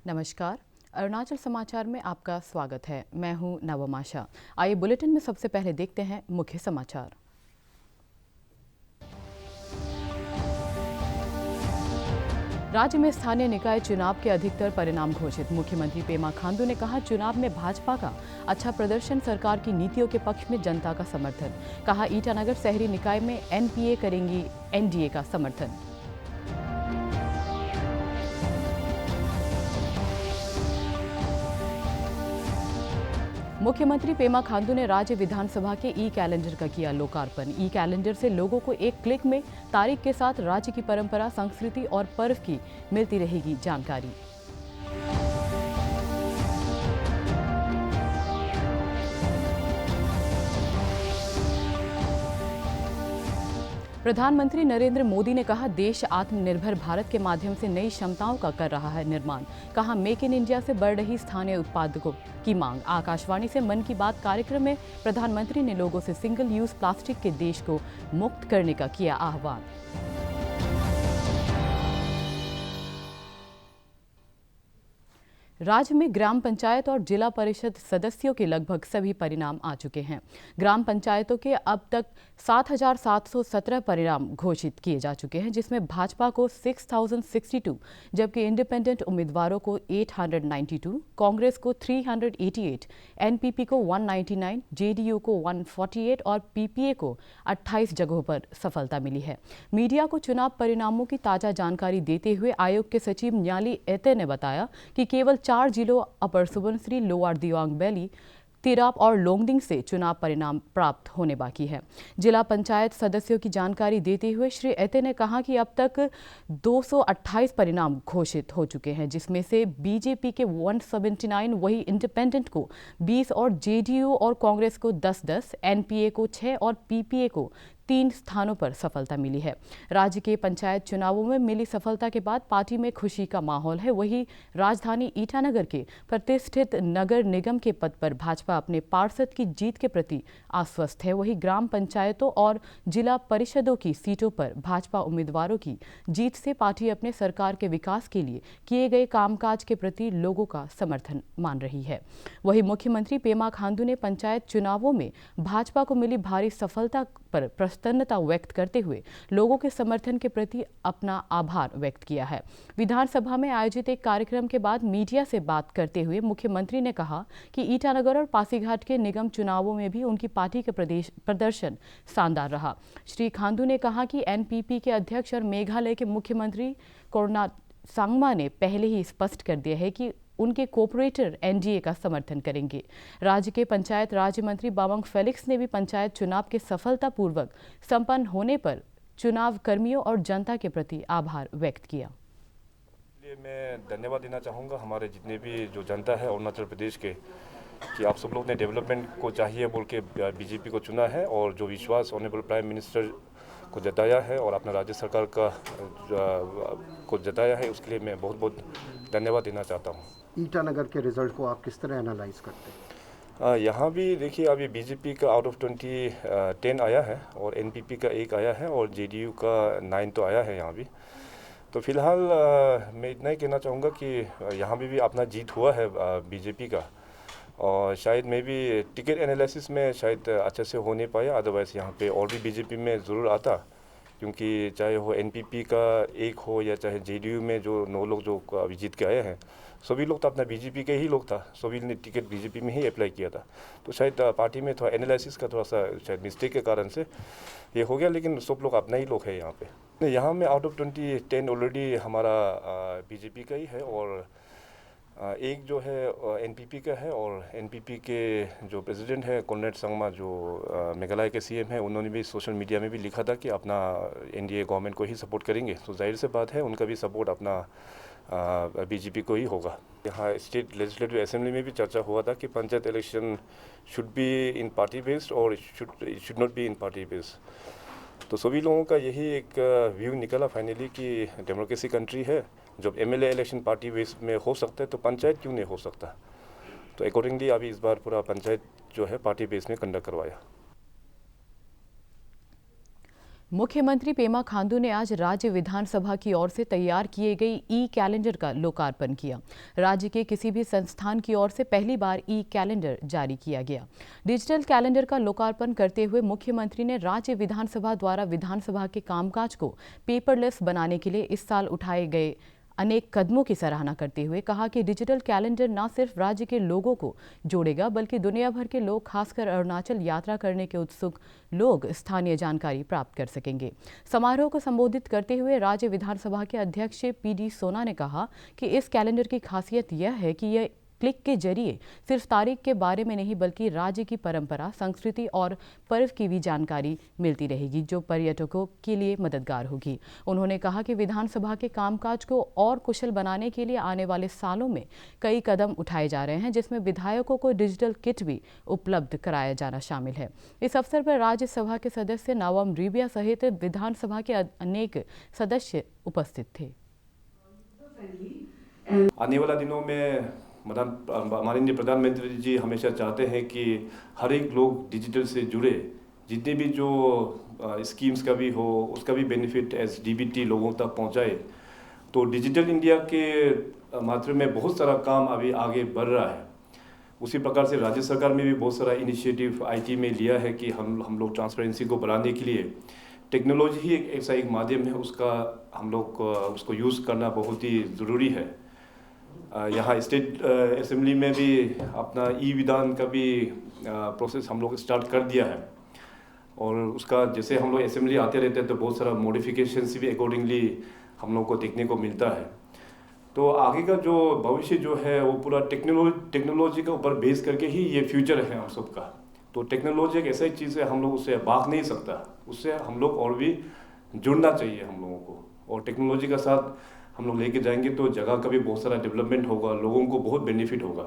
नमस्कार। अरुणाचल समाचार में आपका स्वागत है। मैं हूं नवमाशा। आइए बुलेटिन में सबसे पहले देखते हैं मुख्य समाचार। राज्य में स्थानीय निकाय चुनाव के अधिकतर परिणाम घोषित। मुख्यमंत्री पेमा खांडू ने कहा, चुनाव में भाजपा का अच्छा प्रदर्शन, सरकार की नीतियों के पक्ष में जनता का समर्थन। कहा, ईटानगर शहरी निकाय में एनपीए करेंगी एनडीए का समर्थन। मुख्यमंत्री पेमा खांडू ने राज्य विधानसभा के ई कैलेंडर का किया लोकार्पण। ई कैलेंडर से लोगों को एक क्लिक में तारीख के साथ राज्य की परंपरा, संस्कृति और पर्व की मिलती रहेगी जानकारी। प्रधानमंत्री नरेंद्र मोदी ने कहा, देश आत्मनिर्भर भारत के माध्यम से नई क्षमताओं का कर रहा है निर्माण। कहा, मेक इन इंडिया से बढ़ रही स्थानीय उत्पादकों की मांग। आकाशवाणी से मन की बात कार्यक्रम में प्रधानमंत्री ने लोगों से सिंगल यूज प्लास्टिक के देश को मुक्त करने का किया आह्वान। राज्य में ग्राम पंचायत और जिला परिषद सदस्यों के लगभग सभी परिणाम आ चुके हैं। ग्राम पंचायतों के अब तक 7,717 परिणाम घोषित किए जा चुके हैं, जिसमें भाजपा को 6,062, जबकि इंडिपेंडेंट उम्मीदवारों को 892, कांग्रेस को 388, एनपीपी को 199, जेडीयू को 148 और पीपीए को 28 जगहों पर सफलता मिली है। मीडिया को चुनाव परिणामों की ताजा जानकारी देते हुए आयोग के सचिव न्याली एते ने बताया कि केवल 4 जिलों अपर सुबनसिरी, लोअर दिबांग वैली, तिराप और लोंगडिंग से चुनाव परिणाम प्राप्त होने बाकी है। जिला पंचायत सदस्यों की जानकारी देते हुए श्री एते ने कहा कि अब तक 228 परिणाम घोषित हो चुके हैं, जिसमें से बीजेपी के 179, वही इंडिपेंडेंट को 20 और जेडीयू और कांग्रेस को 10-10, एनपीए को 6 और पीपीए को 3 स्थानों पर सफलता मिली है। राज्य के पंचायत चुनावों में मिली सफलता के बाद पार्टी में खुशी का माहौल है। वहीं राजधानी ईटानगर के प्रतिष्ठित नगर निगम के पद पर भाजपा अपने पार्षद की जीत के प्रति आश्वस्त है। वहीं ग्राम पंचायतों और जिला परिषदों की सीटों पर भाजपा उम्मीदवारों की जीत से पार्टी अपने सरकार के विकास के लिए किए गए कामकाज के प्रति लोगों का समर्थन मान रही है। वहीं मुख्यमंत्री पेमा खांडू ने पंचायत चुनावों में भाजपा को मिली भारी सफलता पर प्रसन्नता व्यक्त करते हुए लोगों के समर्थन के प्रति अपना आभार व्यक्त किया है। विधानसभा में आयोजित एक कार्यक्रम के बाद मीडिया से बात करते हुए मुख्यमंत्री ने कहा कि ईटानगर और पासीघाट के निगम चुनावों में भी उनकी पार्टी का प्रदर्शन शानदार रहा। श्री खांडू ने कहा कि एनपीपी के अध्यक्ष और मेघालय के मुख्यमंत्री कोर्ना सांगमा ने पहले ही स्पष्ट कर दिया है कि उनके कोऑपरेटर एनडीए का समर्थन करेंगे। राज्य के पंचायत राज्य मंत्री बामंग फेलिक्स ने भी पंचायत चुनाव के सफलतापूर्वक संपन्न होने पर चुनाव कर्मियों और जनता के प्रति आभार व्यक्त किया। मैं धन्यवाद देना चाहूँगा हमारे जितने भी जो जनता है अरुणाचल प्रदेश के, कि आप सब लोग ने डेवलपमेंट को चाहिए बोल के बीजेपी को चुना है और जो विश्वास ऑनरेबल प्राइम मिनिस्टर को जताया है और अपना राज्य सरकार का को जताया है, उसके लिए मैं बहुत बहुत धन्यवाद देना चाहता हूँ। ईटानगर के रिजल्ट को आप किस तरह एनालाइज करते हैं? यहाँ भी देखिए, अभी बीजेपी का आउट ऑफ 20 10 आया है और एनपीपी का 1 आया है और जेडीयू का 9 तो आया है यहाँ भी। तो फिलहाल मैं इतना ही कहना चाहूँगा कि यहाँ भी अपना जीत हुआ है बीजेपी का, और शायद मैं भी टिकट एनालिसिस में शायद अच्छे से हो नहीं पाया, अदरवाइज़ यहाँ पे और भी बीजेपी में ज़रूर आता, क्योंकि चाहे वो एनपीपी का 1 हो या चाहे जेडीयू में जो 9 लोग जो अभी जीत के आए हैं, सभी लोग तो अपना बीजेपी के ही लोग था, सभी ने टिकट बीजेपी में ही अप्लाई किया था। तो शायद पार्टी में थोड़ा एनालिसिस का थोड़ा सा शायद मिस्टेक के कारण से ये हो गया, लेकिन सब लोग अपना ही लोग है यहाँ पे। यहाँ में आउट ऑफ 20 10 ऑलरेडी हमारा बीजेपी का ही है और एक जो है एनपीपी का है, और एनपीपी के जो प्रेसिडेंट है कोर्नेट सांगमा, जो मेघालय के सीएम है, उन्होंने भी सोशल मीडिया में भी लिखा था कि अपना एनडीए गवर्नमेंट को ही सपोर्ट करेंगे। तो जाहिर से बात है उनका भी सपोर्ट अपना बीजेपी को ही होगा। यहाँ स्टेट लेजिस्लेटिव असेंबली में भी चर्चा हुआ था कि panchayat election should be in party based और should not be in party based. तो सभी लोगों का यही एक व्यू निकला फाइनली कि डेमोक्रेसी कंट्री है, जब एमएलए इलेक्शन पार्टी बेस में हो सकता है तो पंचायत क्यों नहीं हो सकता। तो अकॉर्डिंगली अभी इस बार पूरा पंचायत जो है पार्टी बेस में कंडक्ट करवाया। मुख्यमंत्री पेमा खांडू ने आज राज्य विधानसभा की ओर से तैयार किए गई ई कैलेंडर का लोकार्पण किया। राज्य के किसी भी संस्थान की ओर से पहली बार ई कैलेंडर जारी किया गया। डिजिटल कैलेंडर का लोकार्पण करते हुए मुख्यमंत्री ने राज्य विधानसभा द्वारा विधानसभा के कामकाज को पेपरलेस बनाने के लिए इस साल उठाए गए अनेक कदमों की सराहना करते हुए कहा कि डिजिटल कैलेंडर न सिर्फ राज्य के लोगों को जोड़ेगा बल्कि दुनिया भर के लोग, खासकर अरुणाचल यात्रा करने के उत्सुक लोग, स्थानीय जानकारी प्राप्त कर सकेंगे। समारोह को संबोधित करते हुए राज्य विधानसभा के अध्यक्ष PD सोना ने कहा कि इस कैलेंडर की खासियत यह है कि यह क्लिक के जरिए सिर्फ तारीख के बारे में नहीं बल्कि राज्य की परंपरा, संस्कृति और पर्व की भी जानकारी मिलती रहेगी, जो पर्यटकों के लिए मददगार होगी। उन्होंने कहा कि विधानसभा के कामकाज को और कुशल बनाने के लिए आने वाले सालों में कई कदम उठाए जा रहे हैं, जिसमें विधायकों को डिजिटल किट भी उपलब्ध कराया जाना शामिल है। इस अवसर पर राज्यसभा के सदस्य नवम रिबिया सहित विधानसभा के अनेक सदस्य उपस्थित थे। आने वाला दिनों में माननीय प्रधानमंत्री जी हमेशा चाहते हैं कि हर एक लोग डिजिटल से जुड़े, जितने भी जो स्कीम्स का भी हो उसका भी बेनिफिट एज DBT लोगों तक पहुंचाए। तो डिजिटल इंडिया के मात्र में बहुत सारा काम अभी आगे बढ़ रहा है। उसी प्रकार से राज्य सरकार में भी बहुत सारा इनिशिएटिव IT में लिया है कि हम लोग ट्रांसपेरेंसी को बढ़ाने के लिए टेक्नोलॉजी ही ऐसा एक माध्यम है, उसका हम लोग उसको यूज़ करना बहुत ही ज़रूरी है। यहाँ स्टेट असेंबली में भी अपना विधान का भी प्रोसेस हम लोग स्टार्ट कर दिया है और उसका जैसे हम लोग असेंबली आते रहते हैं तो बहुत सारा मॉडिफिकेशंस भी अकॉर्डिंगली हम लोग को देखने को मिलता है। तो आगे का जो भविष्य जो है वो पूरा टेक्नोलॉजी के ऊपर बेस करके ही ये फ्यूचर है हम सबका। तो टेक्नोलॉजी एक ऐसा ही चीज़ है, हम लोग उससे भाग नहीं सकता, उससे हम लोग और भी जुड़ना चाहिए हम लोगों को, और टेक्नोलॉजी का साथ हम लोग लेके जाएंगे तो जगह का भी बहुत सारा डेवलपमेंट होगा, लोगों को बहुत बेनिफिट होगा।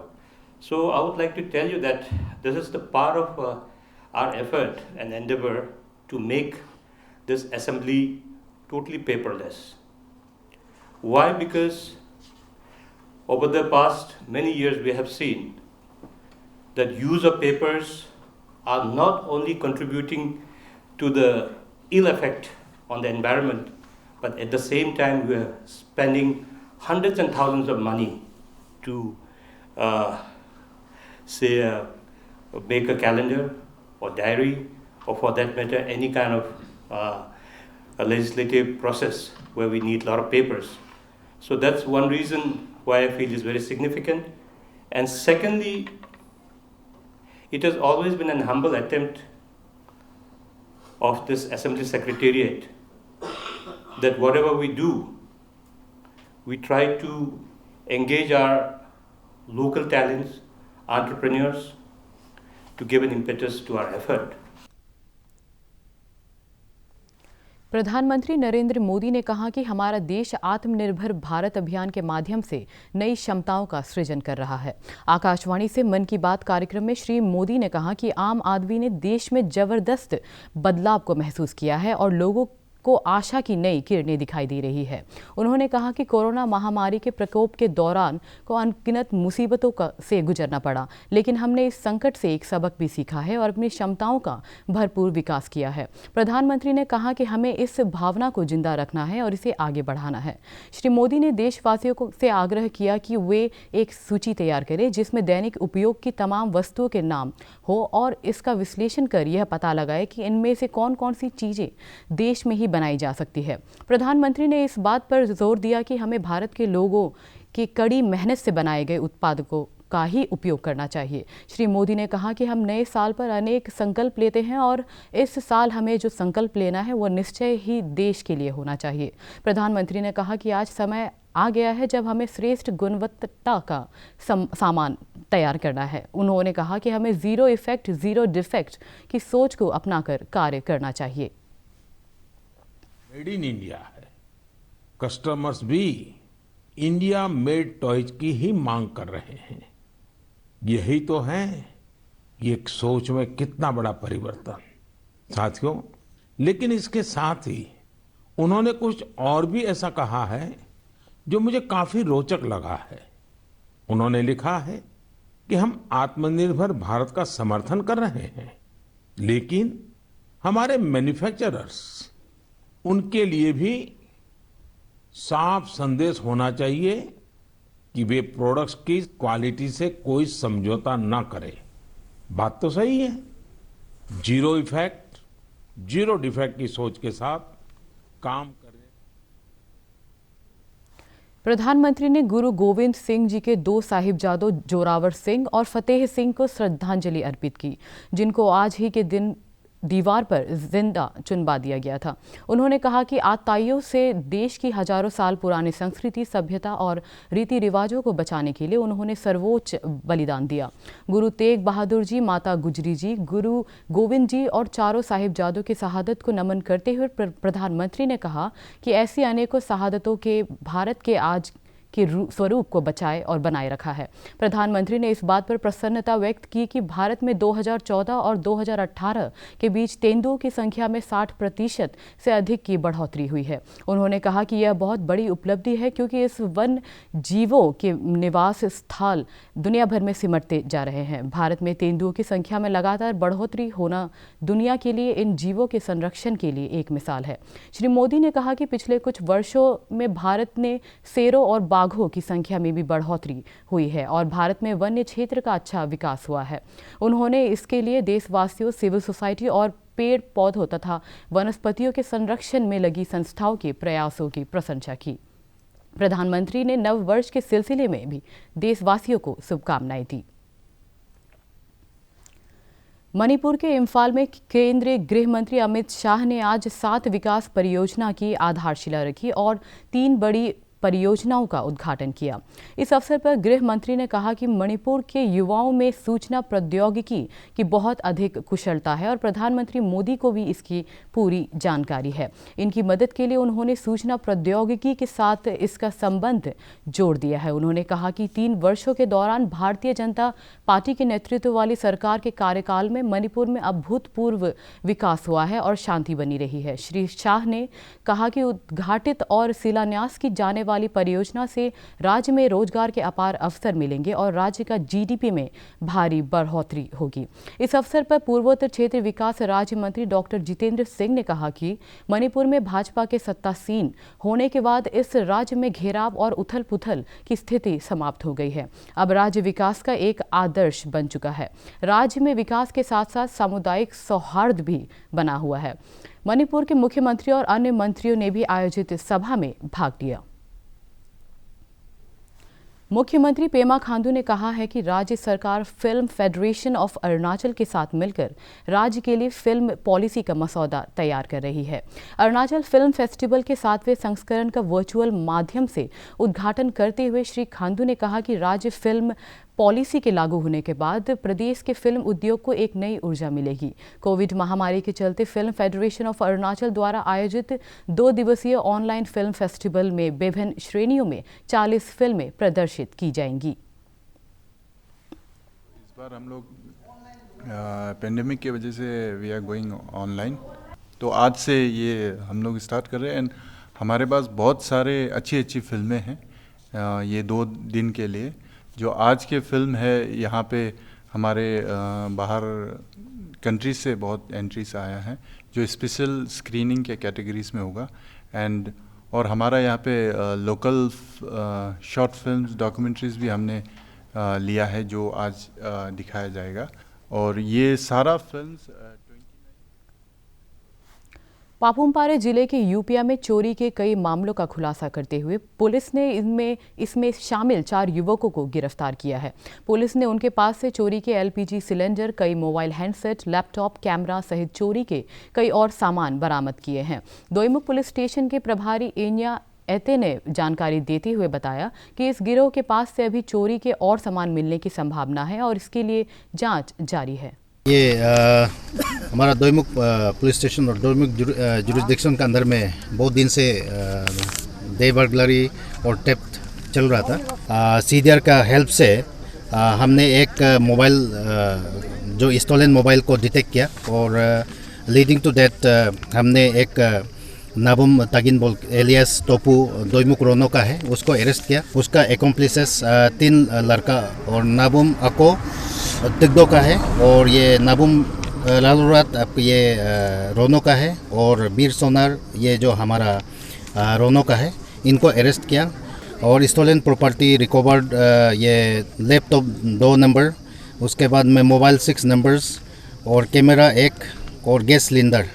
So I would like to tell you that this is the part of our effort and endeavor to make this assembly totally paperless. Why? Because over the past many years we have seen that use of papers are not only contributing to the ill effect on the environment, but at the same time we are spending hundreds and thousands of money to make a calendar or diary, or for that matter any kind of a legislative process where we need a lot of papers. So that's one reason why I feel is very significant. And secondly, it has always been an humble attempt of this Assembly Secretariat that whatever we do, we try to engage our local talents, entrepreneurs, to give an impetus to our effort. प्रधानमंत्री नरेंद्र मोदी ने कहा कि हमारा देश आत्मनिर्भर भारत अभियान के माध्यम से नई क्षमताओं का सृजन कर रहा है। आकाशवाणी से मन की बात कार्यक्रम में श्री मोदी ने कहा कि आम आदमी ने देश में जबरदस्त बदलाव को महसूस किया है और लोगों को आशा की नई किरणें दिखाई दे रही है। उन्होंने कहा कि कोरोना महामारी के प्रकोप के दौरान को अनगिनत मुसीबतों से गुजरना पड़ा, लेकिन हमने इस संकट से एक सबक भी सीखा है और अपनी क्षमताओं का भरपूर विकास किया है। प्रधानमंत्री ने कहा कि हमें इस भावना को जिंदा रखना है और इसे आगे बढ़ाना है। श्री मोदी ने देशवासियों से आग्रह किया कि वे एक सूची तैयार करें जिसमें दैनिक उपयोग की तमाम वस्तुओं के नाम हो और इसका विश्लेषण कर यह पता लगाए कि इनमें से कौन कौन सी चीज़ें देश में ही बनाई जा सकती है। प्रधानमंत्री ने इस बात पर जोर दिया कि हमें भारत के लोगों की कड़ी मेहनत से बनाए गए उत्पादों का ही उपयोग करना चाहिए। श्री मोदी ने कहा कि हम नए साल पर अनेक संकल्प लेते हैं और इस साल हमें जो संकल्प लेना है वो निश्चय ही देश के लिए होना चाहिए। प्रधानमंत्री ने कहा कि आज समय आ गया है जब हमें श्रेष्ठ गुणवत्ता का सामान तैयार करना है। उन्होंने कहा कि हमें ज़ीरो इफेक्ट ज़ीरो डिफेक्ट की सोच को अपनाकर कार्य करना चाहिए। मेड इन इंडिया है, कस्टमर्स भी इंडिया मेड टॉयज की ही मांग कर रहे हैं। यही तो है ये एक सोच में कितना बड़ा परिवर्तन साथियों। लेकिन इसके साथ ही उन्होंने कुछ और भी ऐसा कहा है जो मुझे काफी रोचक लगा है। उन्होंने लिखा है कि हम आत्मनिर्भर भारत का समर्थन कर रहे हैं, लेकिन हमारे मैन्युफैक्चरर्स उनके लिए भी साफ संदेश होना चाहिए कि वे प्रोडक्ट्स की क्वालिटी से कोई समझौता ना करें। बात तो सही है, जीरो इफेक्ट, जीरो डिफेक्ट की सोच के साथ काम करें। प्रधानमंत्री ने गुरु गोविंद सिंह जी के 2 साहिबजादों जोरावर सिंह और फतेह सिंह को श्रद्धांजलि अर्पित की, जिनको आज ही के दिन दीवार पर जिंदा चुनवा दिया गया था। उन्होंने कहा कि आताइयों से देश की हजारों साल पुरानी संस्कृति, सभ्यता और रीति रिवाजों को बचाने के लिए उन्होंने सर्वोच्च बलिदान दिया। गुरु तेग बहादुर जी, माता गुजरी जी, गुरु गोविंद जी और चारों साहिबजादों की शहादत को नमन करते हुए प्रधानमंत्री ने कहा कि ऐसी अनेकों शहादतों के भारत के आज के स्वरूप को बचाए और बनाए रखा है। प्रधानमंत्री ने इस बात पर प्रसन्नता व्यक्त की कि भारत में 2014 और 2018 के बीच तेंदुओं की संख्या में 60% से अधिक की बढ़ोतरी हुई है। उन्होंने कहा कि यह बहुत बड़ी उपलब्धि है, क्योंकि इस वन जीवों के निवास स्थल दुनिया भर में सिमटते जा रहे हैं। भारत में तेंदुओं की संख्या में लगातार बढ़ोतरी होना दुनिया के लिए इन जीवों के संरक्षण के लिए एक मिसाल है। श्री मोदी ने कहा कि पिछले कुछ वर्षों में भारत ने शेरों और बाघों की संख्या में भी बढ़ोतरी हुई है और भारत में वन्य क्षेत्र का अच्छा विकास हुआ है। उन्होंने इसके लिए देशवासियों, सिविल सोसाइटी और पेड़ पौधों तथा वनस्पतियों के संरक्षण में लगी संस्थाओं के प्रयासों की प्रशंसा की। प्रधानमंत्री ने नव वर्ष के सिलसिले में भी देशवासियों को शुभकामनाएं दी। मणिपुर के इम्फाल में केंद्रीय गृह मंत्री अमित शाह ने आज 7 विकास परियोजना की आधारशिला रखी और 3 बड़ी परियोजनाओं का उद्घाटन किया। इस अवसर पर गृह मंत्री ने कहा कि मणिपुर के युवाओं में सूचना प्रौद्योगिकी की बहुत अधिक कुशलता है और प्रधानमंत्री मोदी को भी इसकी पूरी जानकारी है। इनकी मदद के लिए उन्होंने सूचना प्रौद्योगिकी के साथ इसका संबंध जोड़ दिया है। उन्होंने कहा कि 3 वर्षों के दौरान भारतीय जनता पार्टी के नेतृत्व वाली सरकार के कार्यकाल में मणिपुर में अभूतपूर्व विकास हुआ है और शांति बनी रही है। श्री शाह ने कहा कि उद्घाटित और शिलान्यास की जाने वाली परियोजना से राज्य में रोजगार के अपार अवसर मिलेंगे और राज्य का जीडीपी में भारी बढ़ोतरी होगी। इस अवसर पर पूर्वोत्तर क्षेत्र विकास राज्य मंत्री डॉक्टर जितेंद्र सिंह ने कहा कि मणिपुर में भाजपा के सत्तासीन होने के बाद इस राज्य में घेराव और उथल पुथल की स्थिति समाप्त हो गई है। अब राज्य विकास का एक आदर्श बन चुका है। राज्य में विकास के साथ साथ सामुदायिक सौहार्द भी बना हुआ है। मणिपुर के मुख्यमंत्री और अन्य मंत्रियों ने भी आयोजित सभा में भाग लिया। मुख्यमंत्री पेमा खांडू ने कहा है कि राज्य सरकार फिल्म फेडरेशन ऑफ अरुणाचल के साथ मिलकर राज्य के लिए फिल्म पॉलिसी का मसौदा तैयार कर रही है। अरुणाचल फिल्म फेस्टिवल के 7वें संस्करण का वर्चुअल माध्यम से उद्घाटन करते हुए श्री खांडू ने कहा कि राज्य फिल्म पॉलिसी के लागू होने के बाद प्रदेश के फिल्म उद्योग को एक नई ऊर्जा मिलेगी। कोविड महामारी के चलते फिल्म फेडरेशन ऑफ अरुणाचल द्वारा आयोजित 2 दिवसीय ऑनलाइन फिल्म फेस्टिवल में विभिन्न श्रेणियों में 40 फिल्में प्रदर्शित की जाएंगी। इस बार हम लोग पेंडेमिक की वजह से वी आर गोइंग ऑनलाइन, तो आज से ये हम लोग स्टार्ट कर रहे हैं। एंड हमारे पास बहुत सारे अच्छी फिल्में हैं ये 2 दिन के लिए। जो आज के फिल्म है, यहाँ पे हमारे बाहर कंट्रीज से बहुत एंट्रीज आया है जो स्पेशल स्क्रीनिंग के कैटेगरीज में होगा। एंड और हमारा यहाँ पे लोकल शॉर्ट फिल्म्स, डॉक्यूमेंट्रीज भी हमने लिया है जो आज दिखाया जाएगा। और ये सारा फिल्म्स पापुम-पारे जिले के यूपिया में चोरी के कई मामलों का खुलासा करते हुए पुलिस ने इसमें शामिल 4 युवकों को गिरफ्तार किया है। पुलिस ने उनके पास से चोरी के एलपीजी सिलेंडर, कई मोबाइल हैंडसेट, लैपटॉप, कैमरा सहित चोरी के कई और सामान बरामद किए हैं। दोईमुख पुलिस स्टेशन के प्रभारी एन्या एते ने जानकारी देते हुए बताया कि इस गिरोह के पास से अभी चोरी के और सामान मिलने की संभावना है और इसके लिए जाँच जारी है। ये हमारा दोईमुख पुलिस स्टेशन और दोईमुख जुरिस्डिक्शन के अंदर में बहुत दिन से डे बर्गलरी और थेफ्ट चल रहा था। सीडीआर का हेल्प से हमने एक मोबाइल जो स्टोलन मोबाइल को डिटेक्ट किया और लीडिंग टू दैट हमने एक नाबुम तागिन बोल एलियास टोपू दोईमुख रोनो का है, उसको अरेस्ट किया। उसका एक्म्प्लिसेस 3 लड़का और नाबुम अको तिगदो का है और ये नाबुम लालूरात आपको ये रोनो का है और बीर सोनार ये जो हमारा रोनो का है, इनको अरेस्ट किया और स्टोलन प्रॉपर्टी रिकवर्ड, ये लैपटॉप 2 नंबर, उसके बाद में मोबाइल 6 नंबर्स और कैमरा 1 और गैस सिलेंडर।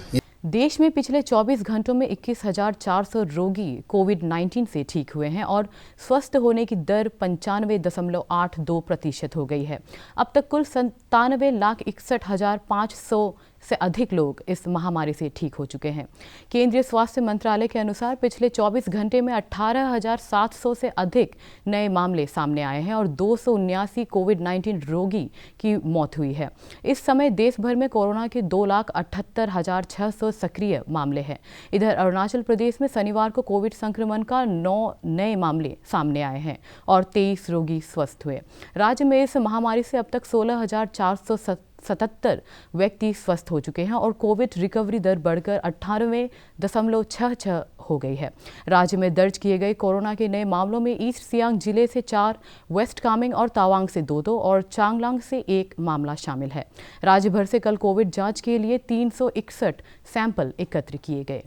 देश में पिछले 24 घंटों में 21,400 रोगी कोविड-19 से ठीक हुए हैं और स्वस्थ होने की दर 95.82% हो गई है। अब तक कुल 97,61,500 से अधिक लोग इस महामारी से ठीक हो चुके हैं। केंद्रीय स्वास्थ्य मंत्रालय के अनुसार पिछले 24 घंटे में 18,700 से अधिक नए मामले सामने आए हैं और 279 कोविड-19 रोगी की मौत हुई है। इस समय देश भर में कोरोना के 2,78,600 सक्रिय मामले हैं। इधर अरुणाचल प्रदेश में शनिवार को कोविड संक्रमण का 9 नए मामले सामने आए हैं और 23 रोगी स्वस्थ हुए। राज्य में इस महामारी से अब तक 16,477 व्यक्ति स्वस्थ हो चुके हैं और कोविड रिकवरी दर बढ़कर 98.66 हो गई है। राज्य में दर्ज किए गए कोरोना के नए मामलों में ईस्ट सियांग जिले से 4, वेस्ट कामेंग और तवांग से 2 और चांगलांग से 1 मामला शामिल है। राज्य भर से कल कोविड जांच के लिए 361 सैंपल एकत्र किए गए।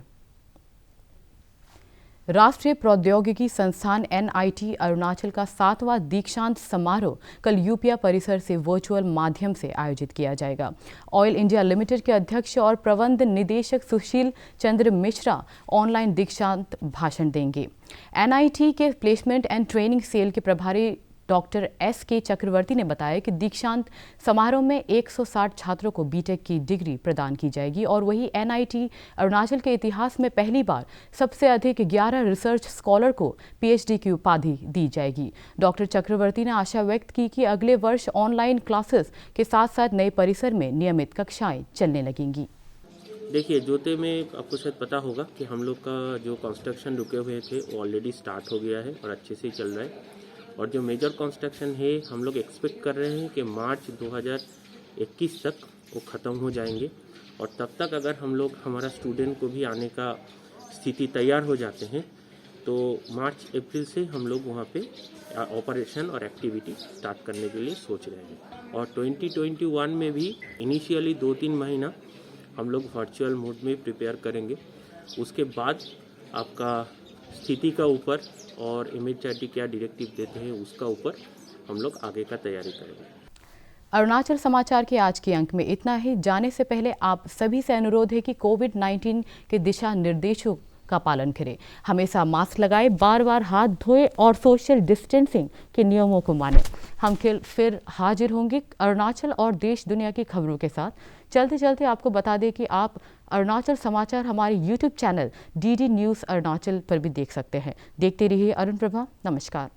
राष्ट्रीय प्रौद्योगिकी संस्थान NIT अरुणाचल का 7वां दीक्षांत समारोह कल यूपिया परिसर से वर्चुअल माध्यम से आयोजित किया जाएगा। ऑयल इंडिया लिमिटेड के अध्यक्ष और प्रबंध निदेशक सुशील चंद्र मिश्रा ऑनलाइन दीक्षांत भाषण देंगे। NIT के प्लेसमेंट एंड ट्रेनिंग सेल के प्रभारी डॉक्टर SK चक्रवर्ती ने बताया कि दीक्षांत समारोह में 160 छात्रों को बीटेक की डिग्री प्रदान की जाएगी और वही NIT अरुणाचल के इतिहास में पहली बार सबसे अधिक 11 रिसर्च स्कॉलर को PhD की उपाधि दी जाएगी। डॉक्टर चक्रवर्ती ने आशा व्यक्त की कि अगले वर्ष ऑनलाइन क्लासेस के साथ साथ नए परिसर में नियमित कक्षाएं चलने लगेंगी। देखिए, जोते में आपको शायद पता होगा कि हम लोग का जो कंस्ट्रक्शन रुके हुए थे वो ऑलरेडी स्टार्ट हो गया है और अच्छे से ही चल रहा है। और जो मेजर कंस्ट्रक्शन है हम लोग एक्सपेक्ट कर रहे हैं कि मार्च 2021 तक वो ख़त्म हो जाएंगे और तब तक अगर हम लोग हमारा स्टूडेंट को भी आने का स्थिति तैयार हो जाते हैं तो मार्च अप्रैल से हम लोग वहाँ पे ऑपरेशन और एक्टिविटी स्टार्ट करने के लिए सोच रहे हैं। और 2021 में भी इनिशियली 2-3 महीना हम लोग वर्चुअल मोड में प्रिपेयर करेंगे। उसके बाद आपका स्थिति का ऊपर और MHRD क्या डायरेक्टिव देते हैं उसका ऊपर हम लोग आगे का तैयारी करेंगे। अरुणाचल समाचार के आज के अंक में इतना ही। जाने से पहले आप सभी से अनुरोध है कि कोविड-19 के दिशा निर्देशों का पालन करें, हमेशा मास्क लगाएं, बार-बार हाथ धोएं और सोशल डिस्टेंसिंग के नियमों को मानें। हम फिर हाजिर होंगे अरुणाचल और देश दुनिया की खबरों के साथ। चलते चलते आपको बता दें कि आप अरुणाचल समाचार हमारे YouTube channel DD news Arunachal पर भी देख सकते हैं। देखते रहिए अरुण प्रभा। नमस्कार।